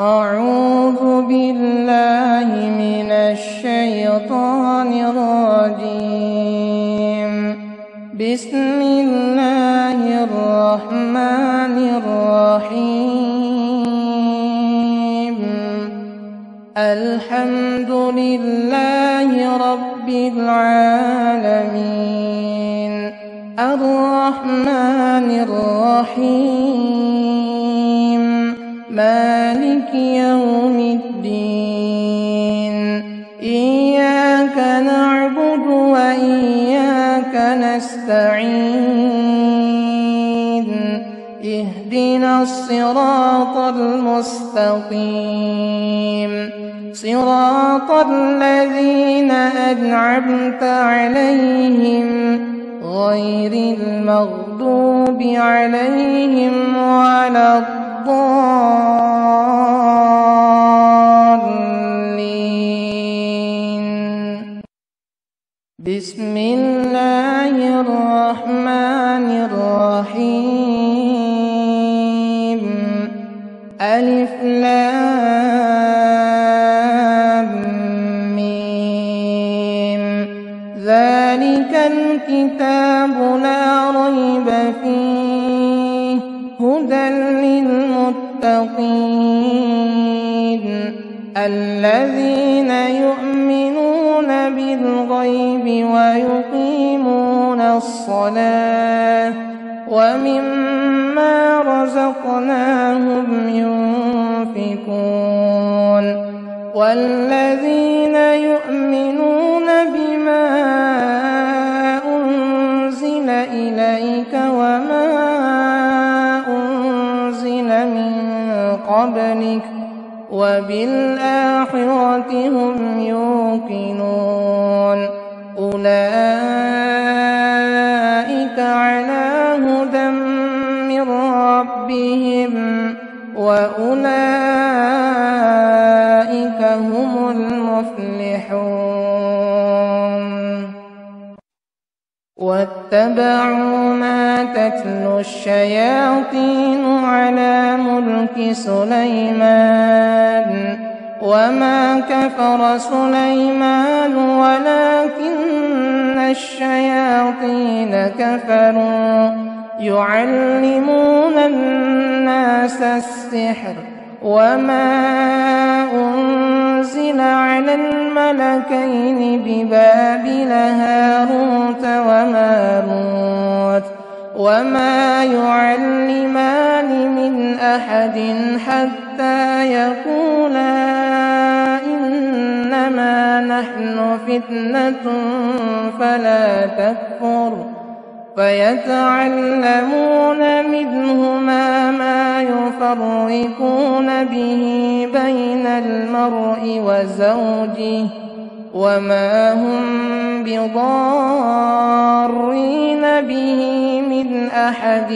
أعوذ بالله من الشيطان الرجيم. بسم الله الرحمن الرحيم. الحمد لله رب العالمين، الرحمن الرحيم، مالك يوم الدين. إياك نعبد وإياك نستعين. اهدنا الصراط المستقيم، صراط الذين أنعمت عليهم غير المغضوب عليهم ولا الضالين. بسم الله الرحمن الرحيم. ألف لام ميم. ذلك الكتاب لا ريب فيه هدى للمتقين الذين يؤمنون بالغيب ويقيمون الصلاة ومما رزقناهم ينفقون والذين يؤمنون بما أنزل إليك وما أنزل من قبلك وبالآخرة هم يوقنون. أولئك على هدى من ربهم وأولئك هم المفلحون. واتبعوا ما تتلو الشياطين على ملك سليمان وما كفر سليمان ولكن الشياطين كفروا يعلمون الناس السحر وما أنزل على الملكين ببابل هاروت وماروت وما يعلمان من أحد حتى يقولا إنما نحن فتنة فلا تكفر فيتعلمون منهما ما يفرقون به بين المرء وزوجه وما هم بضارين به من أحد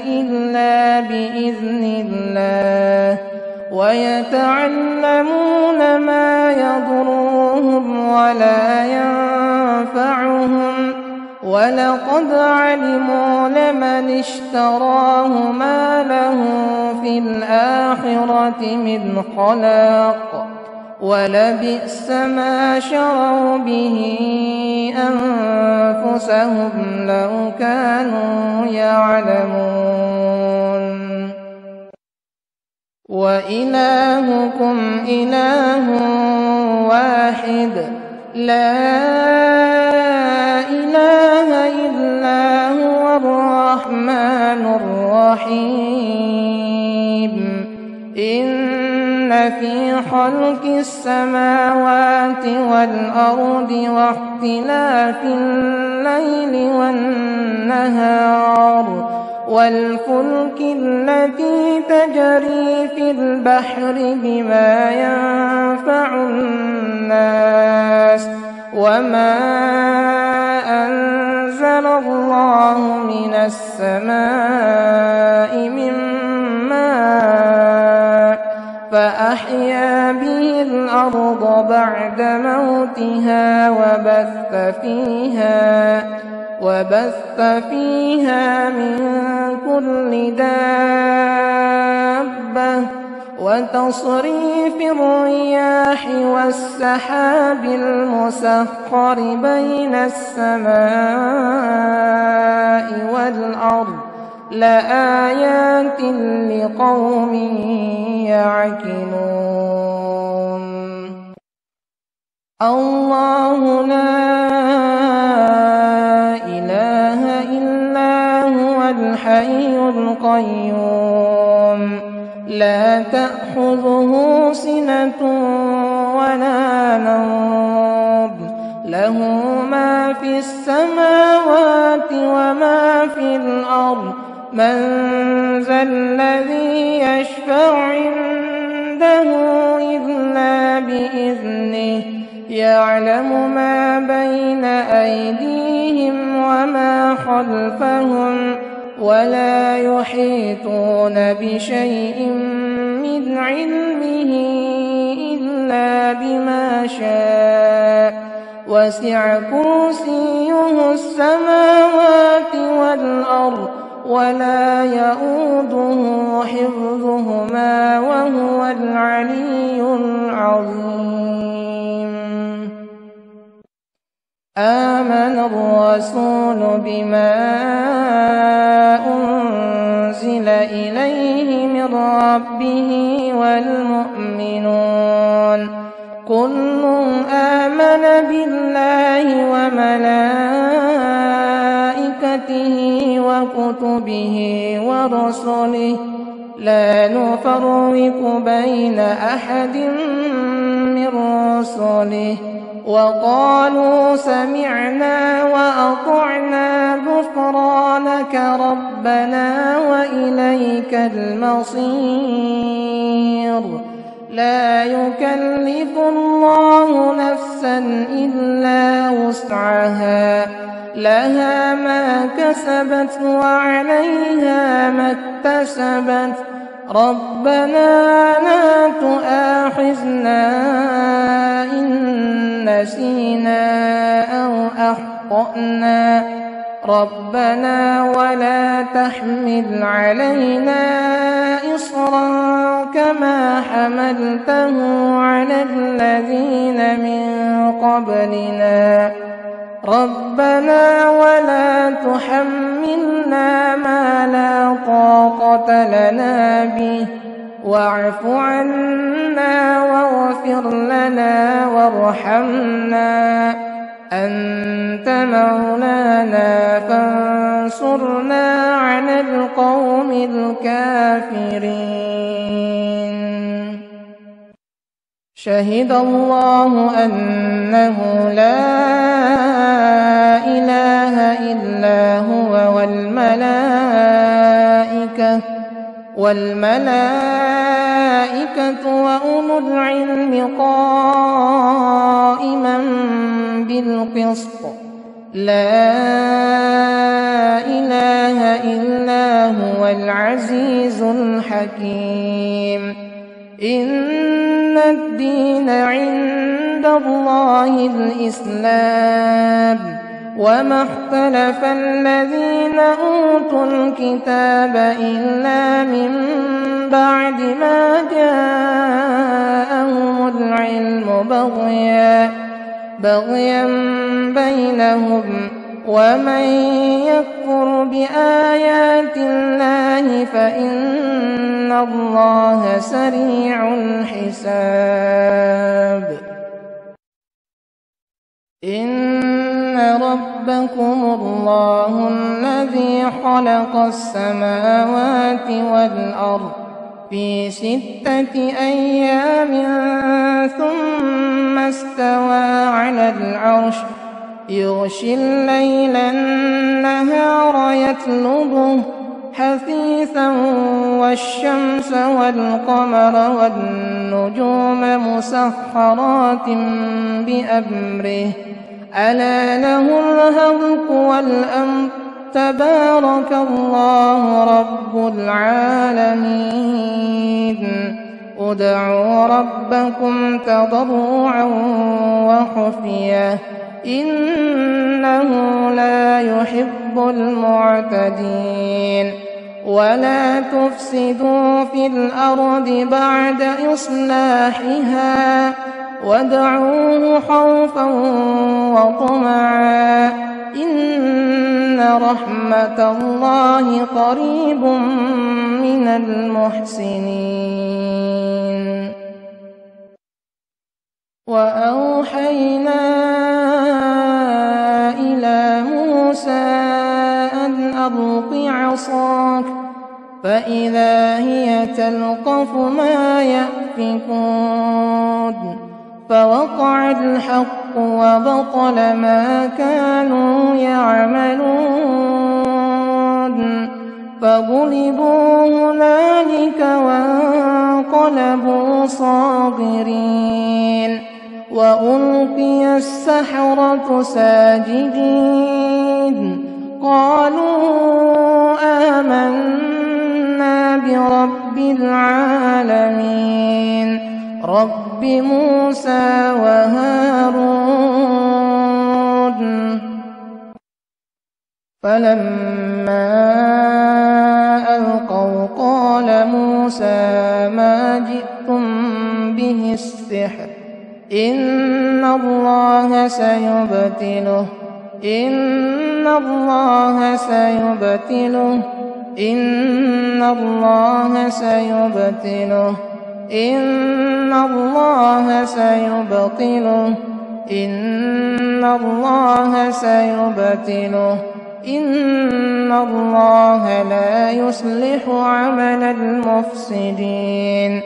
إلا بإذن الله ويتعلمون ما يضرهم ولا ينفعهم ولقد علموا لمن اشتراه ما له في الآخرة من خلاق ولبئس ما شروا به أنفسهم لو كانوا يعلمون. وإلهكم إله واحد لا إله إلا هو الرحمن الرحيم. إن في خلق السماوات والأرض واختلاف الليل والنهار والفلك التي تجري في البحر بما ينفع الناس وما أنزل الله من السماء من ماء فأحيا به الأرض بعد موتها وبث فيها من كل دابة وتصريف الرياح والسحاب المسخر بين السماء والأرض لآيات لقوم يعقلون. الله لا إله إلا هو الحي القيوم لا تأخذه سنة ولا نوم له ما في السماوات وما في الأرض من ذا الذي يشفع عنده إلا بإذنه يعلم ما بين أيديهم وما خلفهم ولا يحيطون بشيء من علمه إلا بما شاء وسع كرسيه السماوات والأرض ولا يئوده حفظهما وهو العلي العظيم. آمن الرسول بما أنزل إليه من ربه والمؤمنون كل آمن بالله وملائكته وكتبه ورسله لا نفرق بين أحد من رسله وقالوا سمعنا وأطعنا غفرانك ربنا وإليك المصير. لا يكلف الله نفسا إلا وسعها لها ما كسبت وعليها ما اكتسبت ربنا لا تؤاخذنا إن نسينا أو أخطأنا ربنا ولا تحمل علينا إصرا كما حملته على الذين من قبلنا ربنا ولا تحملنا ما لا طاقة لنا به واعف عنا واغفر لنا وارحمنا أنت مولانا فانصرنا على القوم الكافرين. شهد الله أنه لا إله إلا هو والملائكة وأولو العلم قائما بالقسط لا إله إلا هو العزيز الحكيم. إن الدين عند الله الإسلام وما اختلف الذين أوتوا الكتاب إلا من بعد ما جاءهم العلم بغيا بينهم ومن يكفر بآيات الله فإن الله سريع الحساب. إن ربكم الله الذي خلق السماوات والأرض في 6 أيام ثم استوى على العرش يغشي الليل النهار يطلبه حثيثا والشمس والقمر والنجوم مسخرات بأمره ألا له الخلق والأمر تبارك الله رب العالمين. ادعوا ربكم تضرعا وخفية إنه لا يحب المعتدين. ولا تفسدوا في الأرض بعد إصلاحها وادعوه خوفا وطمعا إن رحمة الله قريب من المحسنين. وأوحينا إلى موسى أن ألق عصاك فإذا هي تلقف ما يأفكون فوقع الحق وبطل ما كانوا يعملون فغلبوا هنالك وانقلبوا صاغرين وألقي السحرة ساجدين قالوا آمنا برب العالمين رب موسى وهارون. فلما ألقوا قال موسى ما جئتم به السحر إن الله سيبطله إن الله سيبطله إن الله سيبطله إن الله سيبطله إن الله سيبطله إن الله لا يصلح عمل المفسدين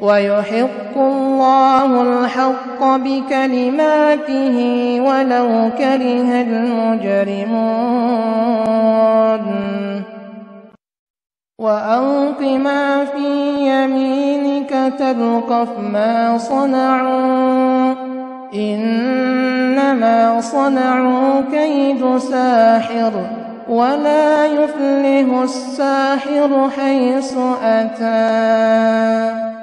ويحق الله الحق بكلماته ولو كره المجرمون. وألق ما في يمينك تلقف ما صنعوا إنما صنعوا كيد ساحر ولا يفلح الساحر حيث أتى.